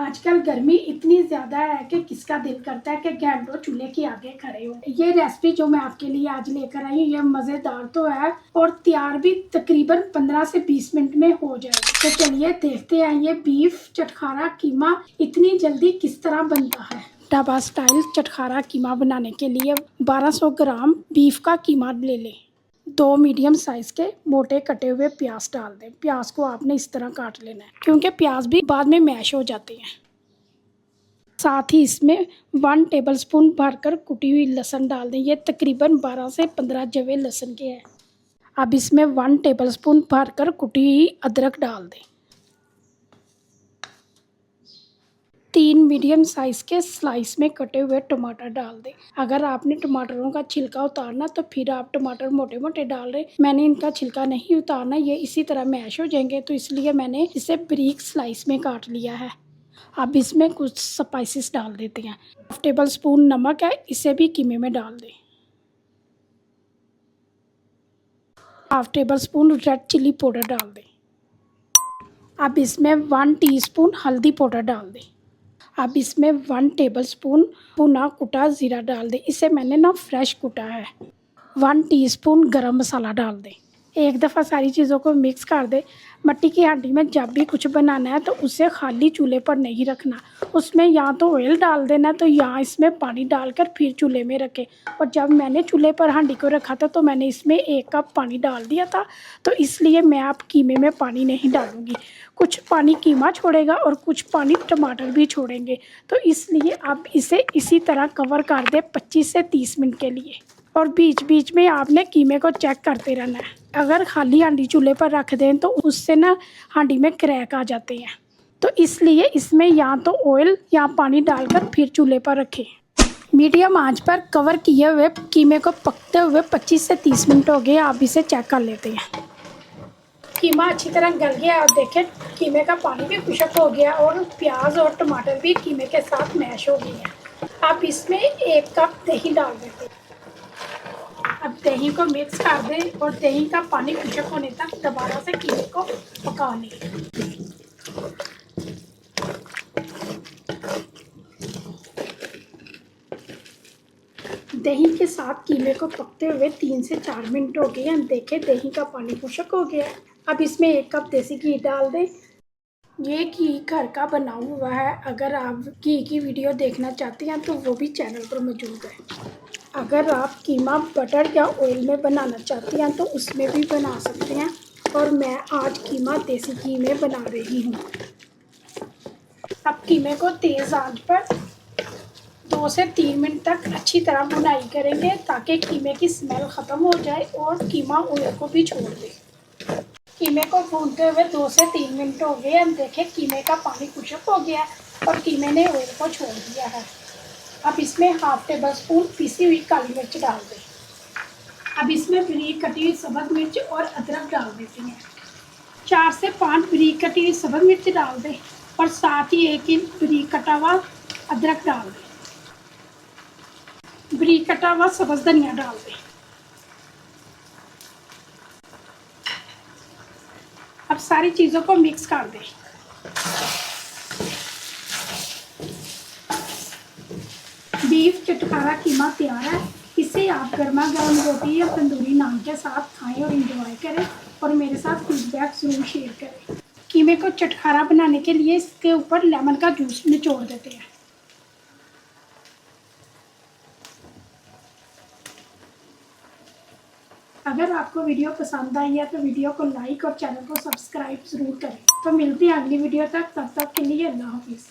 आजकल गर्मी इतनी ज़्यादा है कि किसका दिल करता है कि घंटों चूल्हे के आगे खड़े हो। ये रेसिपी जो मैं आपके लिए आज लेकर आई हूँ ये मज़ेदार तो है और तैयार भी तकरीबन 15 से 20 मिनट में हो जाएगी। तो चलिए देखते हैं ये बीफ चटखारा कीमा इतनी जल्दी किस तरह बनता है। ढाबा स्टाइल चटखारा कीमा बनाने के लिए 1200 ग्राम बीफ का कीमा ले लें। 2 मीडियम साइज़ के मोटे कटे हुए प्याज डाल दें। प्याज को आपने इस तरह काट लेना है क्योंकि प्याज भी बाद में मैश हो जाते हैं। साथ ही इसमें 1 टेबलस्पून भरकर कुटी हुई लहसुन डाल दें। ये तकरीबन 12 से 15 जवे लहसुन के हैं। अब इसमें 1 टेबलस्पून भरकर कुटी हुई अदरक डाल दें। 3 मीडियम साइज़ के स्लाइस में कटे हुए टमाटर डाल दें। अगर आपने टमाटरों का छिलका उतारना तो फिर आप टमाटर मोटे मोटे डाल रहे। मैंने इनका छिलका नहीं उतारना, ये इसी तरह मैश हो जाएंगे तो इसलिए मैंने इसे बारीक स्लाइस में काट लिया है। अब इसमें कुछ स्पाइसेस डाल देते हैं। 1 टेबलस्पून नमक है, इसे भी कीमे में डाल दें। 1/2 टेबलस्पून रेड चिली पाउडर डाल दें। अब इसमें 1 टीस्पून हल्दी पाउडर डाल दें। अब इसमें 1 टेबलस्पून भुना कुटा ज़ीरा डाल दें। इसे मैंने ना फ्रेश कुटा है। 1 टीस्पून गरम मसाला डाल दें। एक दफ़ा सारी चीज़ों को मिक्स कर दें। मिट्टी की हांडी में जब भी कुछ बनाना है तो उसे खाली चूल्हे पर नहीं रखना, उसमें या तो ऑयल डाल देना तो या इसमें पानी डालकर फिर चूल्हे में रखें। और जब मैंने चूल्हे पर हांडी को रखा था तो मैंने इसमें 1 कप पानी डाल दिया था, तो इसलिए मैं अब कीमे में पानी नहीं डालूँगी। कुछ पानी कीमा छोड़ेगा और कुछ पानी टमाटर भी छोड़ेंगे, तो इसलिए अब इसे इसी तरह कवर कर दें 25 से 30 मिनट के लिए। और बीच बीच में आपने कीमे को चेक करते रहना है। अगर खाली हांडी चूल्हे पर रख दें तो उससे ना हांडी में क्रैक आ जाते हैं, तो इसलिए इसमें या तो ऑयल या पानी डालकर फिर चूल्हे पर रखें। मीडियम आंच पर कवर किए हुए कीमे को पकते हुए 25 से 30 मिनट हो गए। आप इसे चेक कर लेते हैं। कीमा अच्छी तरह गल गया और देखें कीमे का पानी भी खुश्क हो गया और प्याज और टमाटर भी कीमे के साथ मैश हो गए हैं। आप इसमें 1 कप दही डाल देते हैं। अब दही को मिक्स कर दें और दही का पानी खुश्क होने तक दोबारा से कीमे को पका लें। दही के साथ कीमे को पकते हुए 3 से 4 मिनट हो गए हैं। देखें दही का पानी खुश्क हो गया। अब इसमें 1 कप देसी घी डाल दें। ये घी घर का बना हुआ है। अगर आप घी की वीडियो देखना चाहते हैं तो वो भी चैनल पर मौजूद है। अगर आप कीमा बटर या ऑयल में बनाना चाहते हैं तो उसमें भी बना सकते हैं, और मैं आज कीमा देसी घी में बना रही हूँ। अब कीमे को तेज़ आंच पर 2 से 3 मिनट तक अच्छी तरह भुनाई करेंगे ताकि कीमे की स्मेल ख़त्म हो जाए और कीमा ऑयल को भी छोड़ दे। कीमे को भूनते हुए 2 से 3 मिनट हो गए। हम देखें कीमे का पानी खुश्क हो गया और कीमे ने ऑयल को छोड़ दिया है। अब इसमें 1/2 टेबलस्पून पीसी हुई काली मिर्च डाल दें। अब इसमें बारीक कटी हुई सब्ज़ मिर्च और अदरक डाल देते हैं। 4 से 5 बारीक कटी हुई सब्ज़ मिर्च डाल दें और साथ ही 1 इंच बारीक कटा हुआ अदरक डाल दें। बारीक कटा हुआ सब्ज़ धनिया डाल दें। अब सारी चीज़ों को मिक्स कर दें। बीफ चटखारा कीमा तैयार है। इसे आप गर्मा गर्म रोटी या तंदूरी नान के साथ खाएं और एंजॉय करें, और मेरे साथ फीडबैक ज़रूर शेयर करें। कीमे को चटखारा बनाने के लिए इसके ऊपर लेमन का जूस निचोड़ देते हैं। अगर आपको वीडियो पसंद आई है तो वीडियो को लाइक और चैनल को सब्सक्राइब ज़रूर करें। तो मिलते हैं अगली वीडियो तक, तब तक के लिए अल्लाह हाफिज़।